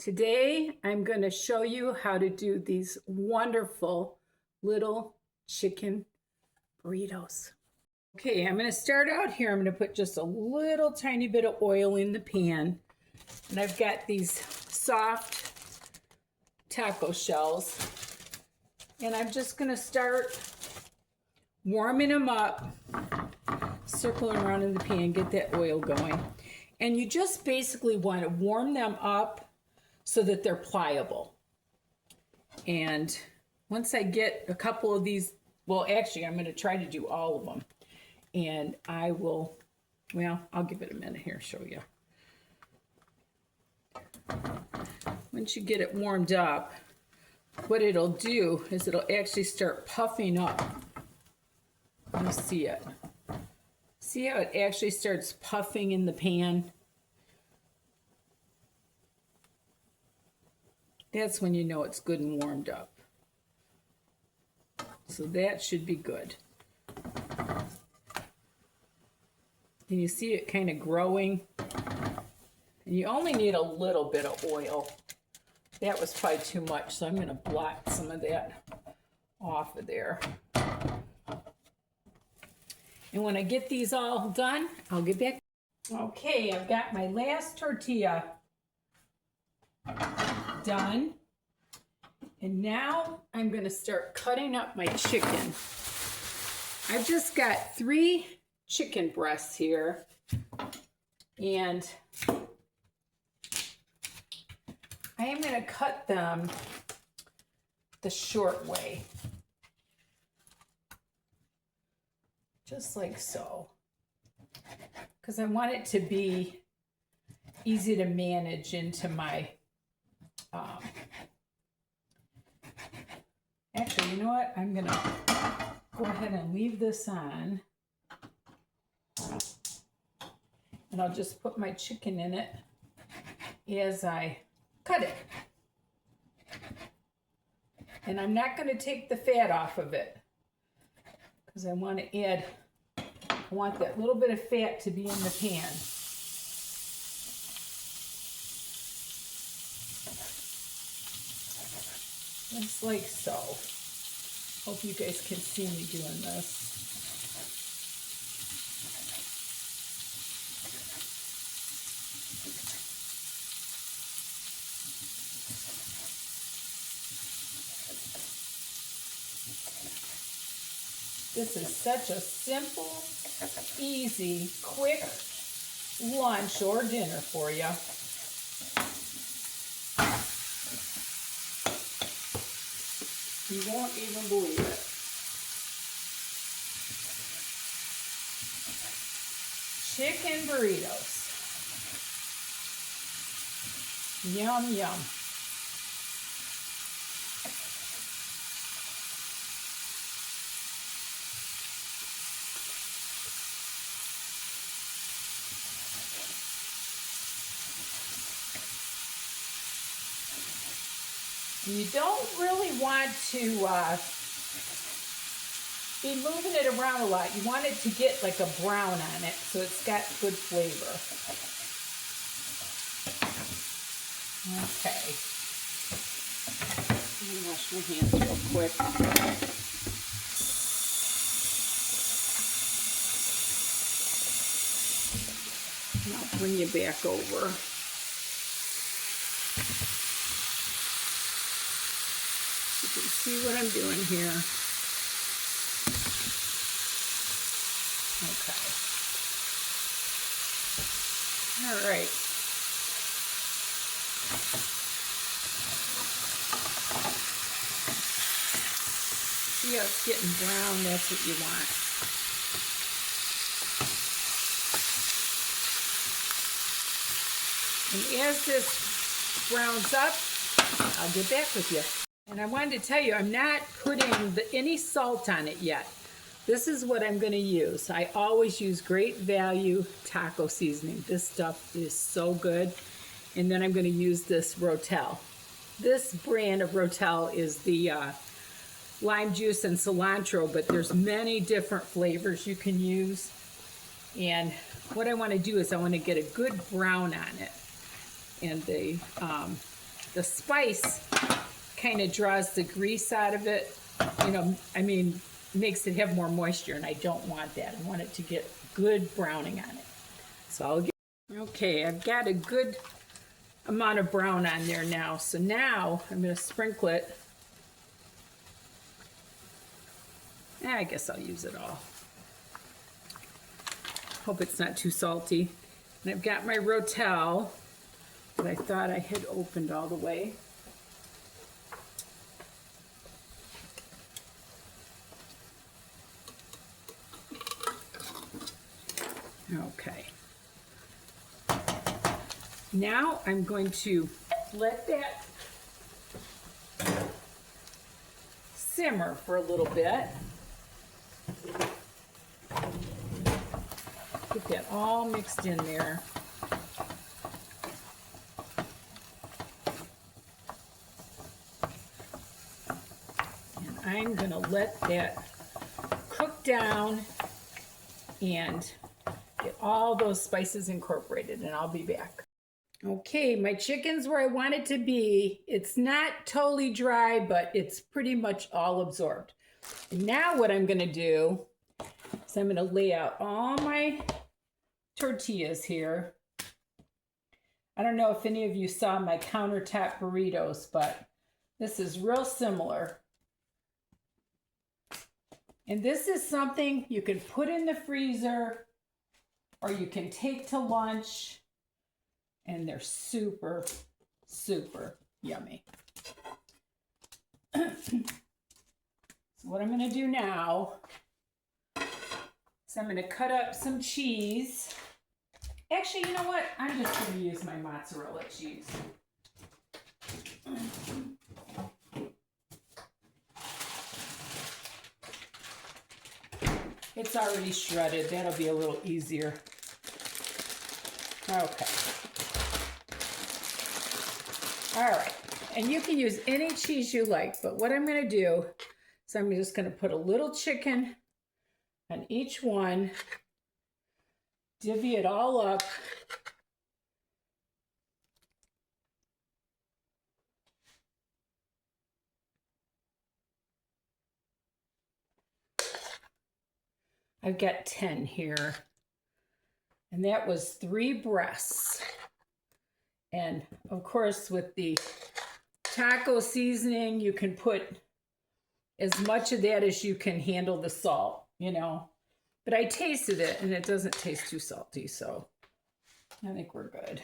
Today, I'm going to show you how to do these wonderful little chicken burritos. Okay, I'm going to start out here. I'm going to put just a little tiny bit of oil in the pan. And I've got these soft taco shells. And I'm just going to start warming them up, circling around in the pan, get that oil going. And you just basically want to warm them up so that they're pliable. And once I get a couple of these, well, actually, I'm going to try to do all of them. And I will, well, I'll give it a minute here, show you. Once you get it warmed up, what it'll do is it'll actually start puffing up. You see it. See how it actually starts puffing in the pan? That's when you know it's good and warmed up. So that should be good. Can you see it kind of growing? And you only need a little bit of oil. That was probably too much, so I'm going to blot some of that off of there. And when I get these all done, I'll get back. Okay, I've got my last tortilla done. And now I'm going to start cutting up my chicken. I've just got 3 chicken breasts here. And I am going to cut them the short way. Just like so. Because I want it to be easy to manage into my actually, you know what? I'm going to go ahead and leave this on. And I'll just put my chicken in it as I cut it. And I'm not going to take the fat off of it because I want to add, I want that little bit of fat to be in the pan. Just like so. Hope you guys can see me doing this. This is such a simple, easy, quick lunch or dinner for you. You won't even believe it. Chicken burritos. Yum, yum. You don't really want to be moving it around a lot. You want it to get like a brown on it so it's got good flavor. Okay. Let me wash my hands real quick. And I'll bring you back over. See what I'm doing here. Okay. All right. See how it's getting brown? That's what you want. And as this browns up, I'll get back with you. And I wanted to tell you, I'm not putting any salt on it yet. This is what I'm going to use. I always use Great Value Taco Seasoning. This stuff is so good. And then I'm going to use this Rotel. This brand of Rotel is the lime juice and cilantro, but there's many different flavors you can use. And what I want to do is I want to get a good brown on it. And the the spice kind of draws the grease out of it. You know, I mean, makes it have more moisture, and I don't want that. I want it to get good browning on it. So I'll get, okay, I've got a good amount of brown on there now. So now I'm going to sprinkle it. I guess I'll use it all. Hope it's not too salty. And I've got my Rotel that I thought I had opened all the way. Okay. Now I'm going to let that simmer for a little bit. Get that all mixed in there. And I'm going to let that cook down and get all those spices incorporated, and I'll be back. Okay, my chicken's where I want it to be. It's not totally dry, but it's pretty much all absorbed. And now what I'm going to do is I'm going to lay out all my tortillas here. I don't know if any of you saw my countertop burritos, but this is real similar. And this is something you can put in the freezer or you can take to lunch, and they're super, super yummy. So what I'm going to do now is I'm going to cut up some cheese. Actually, you know what? I'm just going to use my mozzarella cheese. It's already shredded. That'll be a little easier. Okay. All right. And you can use any cheese you like, but what I'm going to do is I'm just going to put a little chicken on each one, divvy it all up. I've got 10 here, and that was 3 breasts. And of course, with the taco seasoning, you can put as much of that as you can handle the salt, you know. But I tasted it, and it doesn't taste too salty, so I think we're good.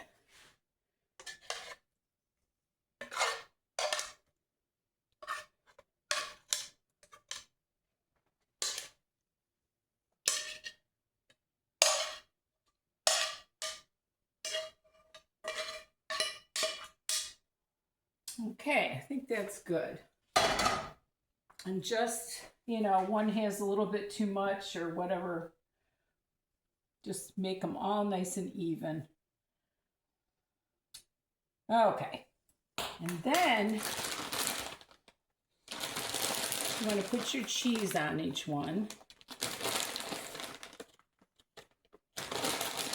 Okay, I think that's good. And just, you know, one has a little bit too much or whatever, just make them all nice and even. Okay, and then you want to put your cheese on each one.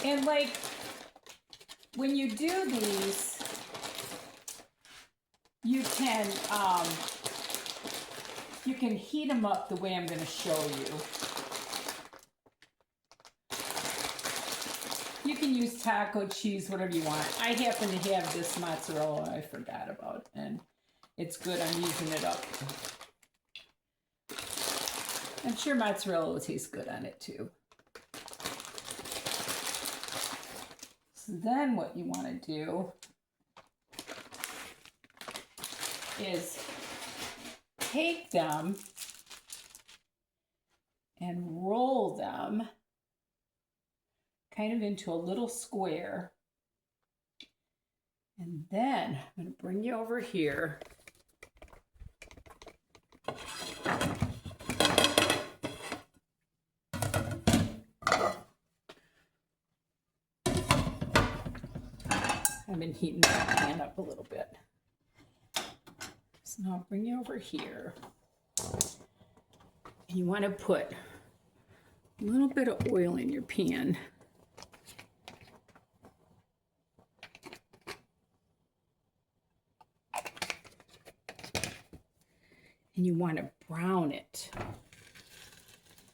And like, when you do these, you can heat them up the way I'm going to show you. You can use taco cheese, whatever you want. I happen to have this mozzarella I forgot about, and it's good. I'm using it up. I'm sure mozzarella will taste good on it too. So then what you want to do is take them and roll them kind of into a little square. And then I'm going to bring you over here. I've been heating that pan up a little bit. So now I'll bring you over here. And you want to put a little bit of oil in your pan. and you want to brown it.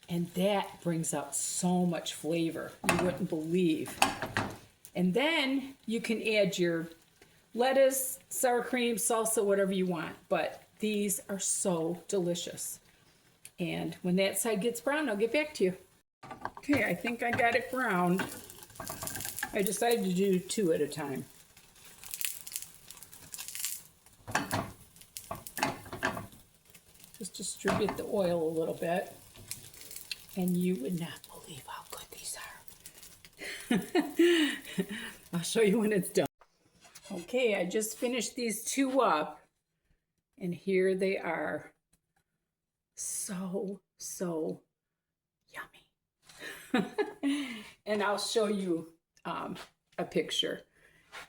And that brings out so much flavor, you wouldn't believe. And then you can add your lettuce, sour cream, salsa, whatever you want. But these are so delicious. And when that side gets brown, I'll get back to you. Okay, I think I got it browned. I decided to do 2 at a time. Just distribute the oil a little bit. And you would not believe how good these are. I'll show you when it's done. Okay, I just finished these 2 up. And here they are. So yummy. And I'll show you a picture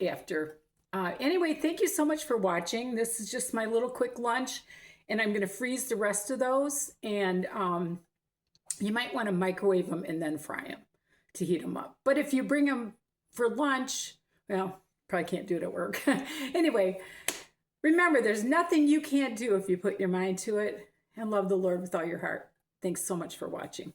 after. Anyway, thank you so much for watching. This is just my little quick lunch. And I'm going to freeze the rest of those. And you might want to microwave them and then fry them to heat them up. But if you bring them for lunch, well, probably can't do it at work. Anyway, remember, there's nothing you can't do if you put your mind to it, and love the Lord with all your heart. Thanks so much for watching.